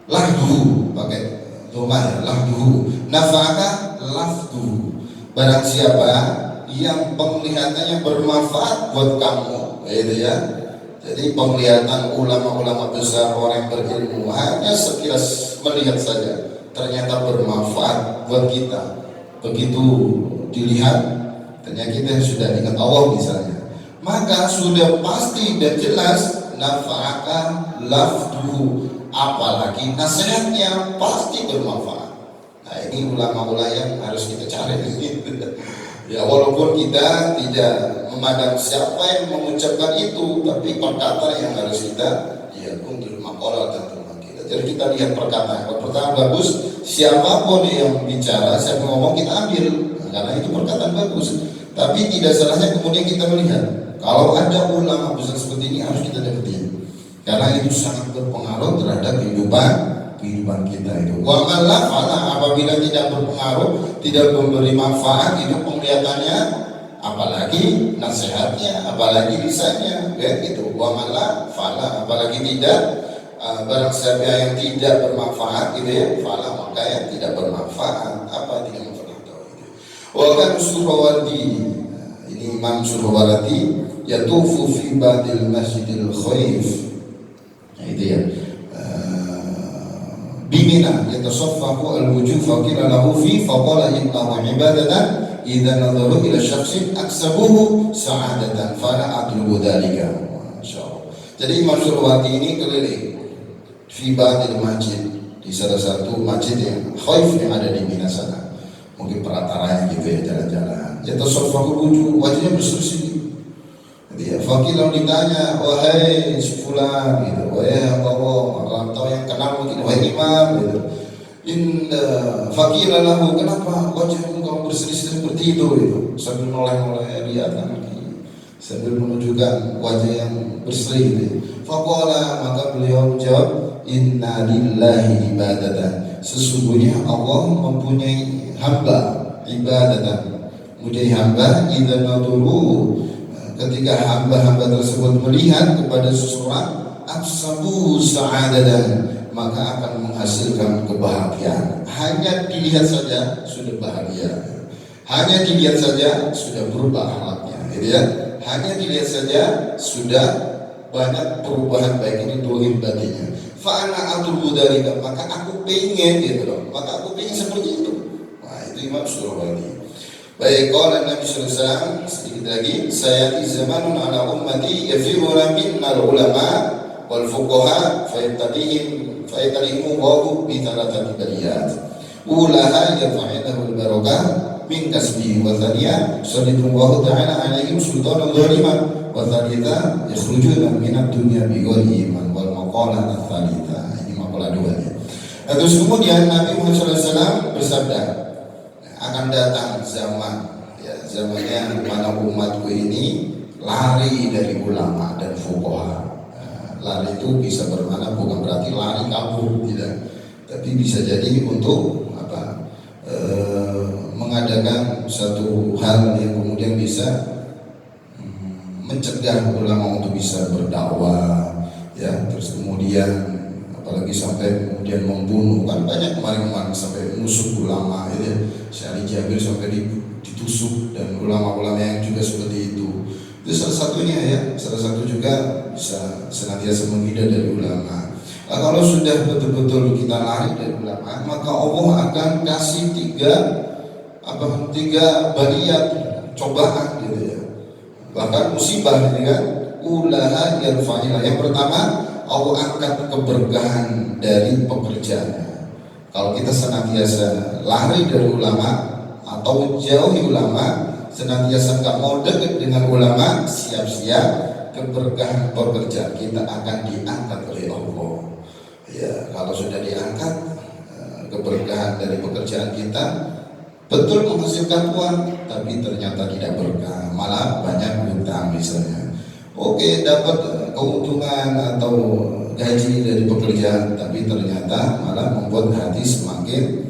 Lahduhu pakai domah ya, lahduhu. Nafa'aka lafduhu. Barang siapa yang penglihatannya bermanfaat buat kamu, gitu ya. Jadi penglihatan ulama-ulama besar, orang yang berilmu hanya sekilas melihat saja, ternyata bermanfaat buat kita. Begitu dilihat, ternyata kita sudah ingat Allah misalnya, maka sudah pasti dan jelas nafa'aka lafduhu, apalagi nasihatnya pasti bermanfaat. Nah ini ulama-ulama yang harus kita cari ya, walaupun kita tidak memandang siapa yang mengucapkan itu, tapi perkataan yang harus kita unggul maqalah dan teman kita. Jadi kita lihat perkataan. Kalau perkataan bagus, siapapun yang bicara, siapa ngomong kita ambil, karena itu perkataan bagus. Tapi tidak salahnya kemudian kita melihat kalau ada ulama besar seperti ini harus kita dapetin, karena itu sangat berpengaruh terhadap kehidupan kita itu. Wa malah apabila tidak berpengaruh, tidak memberi manfaat, itu penglihatannya, apalagi nasihatnya, apalagi lisannya, ya gitu. Wa malah apalagi tidak, barang siapa yang tidak bermanfaat gitu ya, fala maka yang tidak bermanfaat, apa tidak manfaat itu. Wa kan Suhrawardi, ini Imam Suhrawardi, yatufu fi badil masjidil khaif, nah itu ya, bimina yatasaffahu al-wujuh faqila lahu fi faqala innahu ibadatan idza nadharu ila syakhsin aksabuhu sa'adatan fala atlubu dzalika. Masyaallah. Jadi Imam Suhrawardi ini keliling fi badil masjid, di salah satu masjid yang khaif yang ada di Mina sana. Mungkin perataranya gitu ya, jalan-jalan. Yatasaffahu al-wujuh, wajahnya bersih-bersih. Dia fakir ditanya, wahai si fulan gitu, wahai Allah, atau yang kenal mungkin, wahai imam gitu. Fakir lahu, kenapa wajahmu kamu berseri-seri seperti itu gitu, sambil noleh-noleh lihat lagi, sambil menunjukkan wajah yang berseri gitu. Faqala, maka beliau menjawab, inna lillahi ibadatan, sesungguhnya Allah mempunyai hamba, ibadatan, mempunyai hamba, idza naduru, ketika hamba-hamba tersebut melihat kepada seseorang, aksabu sa'adatan, maka akan menghasilkan kebahagiaan. Hanya dilihat saja sudah bahagia, hanya dilihat saja sudah berubah akhlaknya, gitu ya. Hanya dilihat saja sudah banyak perubahan, baik ini dohir batinnya. Fa'ana atul dzalika, maka aku pengen gitu loh, maka aku pengen seperti itu. Nah itu Imam Suhrawardi. Baik, qala Nabi sallallahu alaihi wasallam, sedikit lagi, sayati zamanun ala ummati yafiruna minnal ulama wal fuqaha fayatalihimu wahu bi thalathati baliyat. Ulaha yafa'inahu al-barakah min kasbihi wa thaniya sallitu wa ta'ala alaihim sultanan zaliman wa thalitha yakhrujuna minad dunya bi ghairi iman wal maqalah ats-tsalitha. Ini maqalah dua ya. Terus kemudian Nabi Muhammad sallallahu alaihi wasallam bersabda, akan datang zaman ya, zamannya mana umatku ini lari dari ulama dan fuqaha. Lari itu bisa bermakna bukan berarti lari kabur, tidak, tapi bisa jadi untuk apa, mengadakan satu hal yang kemudian bisa mencegah ulama untuk bisa berdakwah ya. Terus kemudian apalagi sampai kemudian membunuh, kan banyak kemarin-kemarin sampai menusuk ulama gitu ya. Syekh Jabir sampai ditusuk, dan ulama-ulama yang juga seperti itu. Itu salah satunya ya, salah satu juga bisa senantiasa menghindar dari ulama. Nah, kalau sudah betul-betul kita lari dari ulama, maka Allah akan kasih tiga baliyat, cobaan gitu ya, bahkan musibah gitu kan. Ulaha yarfa'ila, yang pertama Allah angkat keberkahan dari pekerjaannya. Kalau kita senantiasa lari dari ulama atau jauhi ulama, senantiasa nggak mau dekat dengan ulama, siap-siap keberkahan pekerjaan kita akan diangkat oleh Allah. Ya, kalau sudah diangkat keberkahan dari pekerjaan kita, betul menghasilkan uang, tapi ternyata tidak berkah, malah banyak hutang misalnya. Oke, dapat keuntungan atau gaji dari pekerjaan, tapi ternyata malah membuat hati semakin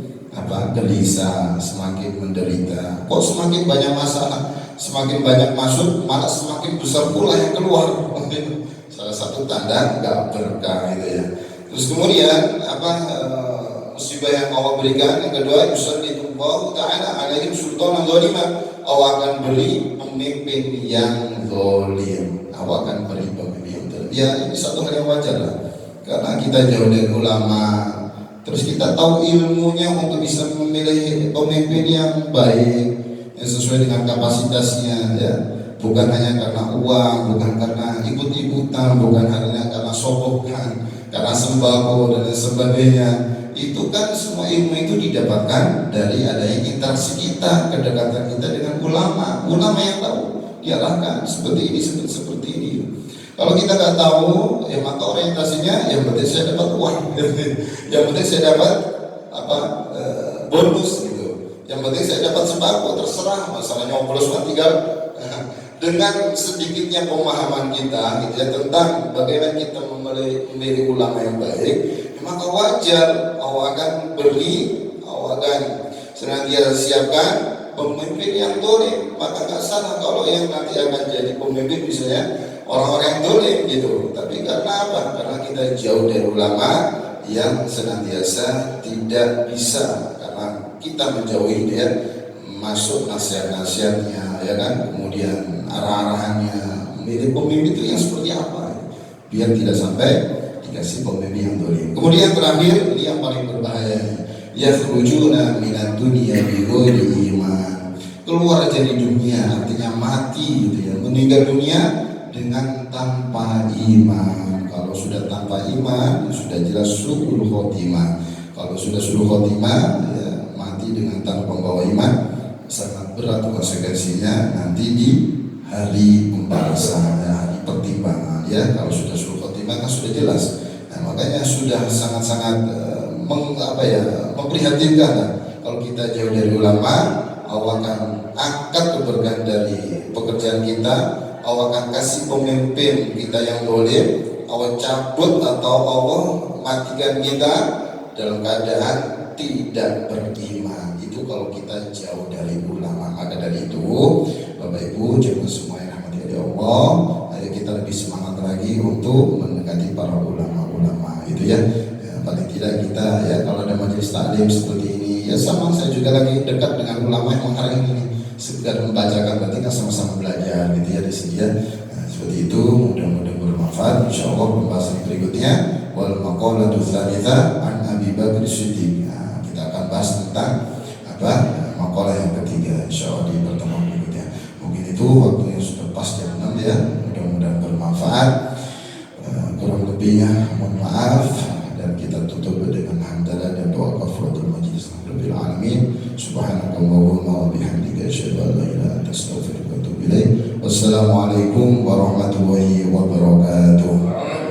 gelisah, semakin menderita. Kok semakin banyak masalah, semakin banyak masuk, malah semakin besar pula yang keluar. Salah satu tanda nggak berkah itu ya. Terus kemudian musibah yang Allah berikan yang kedua, yusallitullahu ta'ala alaihim sultanan zaliman. Allah akan beri pemimpin yang zalim. Allah akan beri pemimpin yang zalim. Ya, ini satu hal yang wajar lah. Karena kita jauh dari ulama, terus kita tahu ilmunya untuk bisa memilih pemimpin yang baik, yang sesuai dengan kapasitasnya, ya. Bukan hanya karena uang, bukan karena ikut-ikutan, bukan hanya karena sokokan, karena sembako dan sebagainya. Itu kan semua ilmu itu didapatkan dari adanya interaksi kita, kedekatan kita dengan ulama yang tahu diarahkan seperti ini, seperti ini. Kalau kita nggak tahu, ya maka orientasinya yang penting saya dapat uang, yang penting saya dapat bonus gitu, yang penting saya dapat sembako, terserah masalahnya nyoblos tinggal. Dengan sedikitnya pemahaman kita gitu ya, tentang bagaimana kita memilih ulama yang baik, maka wajar Allah akan senantiasa siapkan pemimpin yang dolim. Maka nggak salah kalau yang nanti akan jadi pemimpin misalnya orang-orang yang dolim gitu. Tapi karena apa? Karena kita jauh dari ulama yang senantiasa tidak bisa, karena kita menjauhi dia, masuk nasihat-nasihatnya, ya kan, kemudian arah-arahannya, memilih pemimpin itu yang seperti apa, biar tidak sampai dikasih pemimpin yang dolim. Kemudian terakhir, ini yang paling berbahaya, yakhrujuna minad dunya bighairi iman, keluar dari dunia artinya mati gitu ya, meninggal dunia dengan tanpa iman. Kalau sudah tanpa iman, sudah jelas su'ul khotimah. Kalau sudah su'ul khotimah, ya, mati dengan tanpa membawa iman, sangat berat konsekuensinya nanti di hari pembalasan, hari pertimbangan, ya. Kalau sudah suruh khotimah kan sudah jelas. Nah, makanya sudah sangat-sangat memprihatinkan lah. Kalau kita jauh dari ulama, Allah akan angkat keberkahan dari pekerjaan kita, Allah akan kasih pemimpin kita yang dolim, Allah cabut atau Allah matikan kita dalam keadaan tidak beriman. Itu kalau kita jauh dari ulama. Maka dari itu, Bapak Ibu, jemaah semua yang rahmati oleh Allah, ayo kita lebih semangat lagi untuk mendekati para ulama-ulama itu ya. Paling tidak kita ya, kalau ada majelis taklim seperti ini, ya sama saya juga lagi dekat dengan ulama yang hari ini sekedar membacakan, berarti kan sama-sama belajar gitu ya di sini ya. Nah, seperti itu, mudah-mudahan bermanfaat. Insyaallah pembahasan berikutnya wal maqalatu tsalitsah an Abi Bakr Siddiq. Kita akan bahas tentang makalah yang ketiga insyaallah di pertemuan berikutnya. Mungkin itu waktunya sudah pas jam 6 ya. Mudah-mudahan bermanfaat. Kurang lebihnya mohon maaf, dan kita tutup dengan hamdalah dan doa kafaratul majlis rabbil alamin. Subhanakallahumma wa bihamdika asyhadu an la ilaha illa anta astaghfiruka wa atubu ilaik. Wassalamualaikum warahmatullahi wabarakatuh.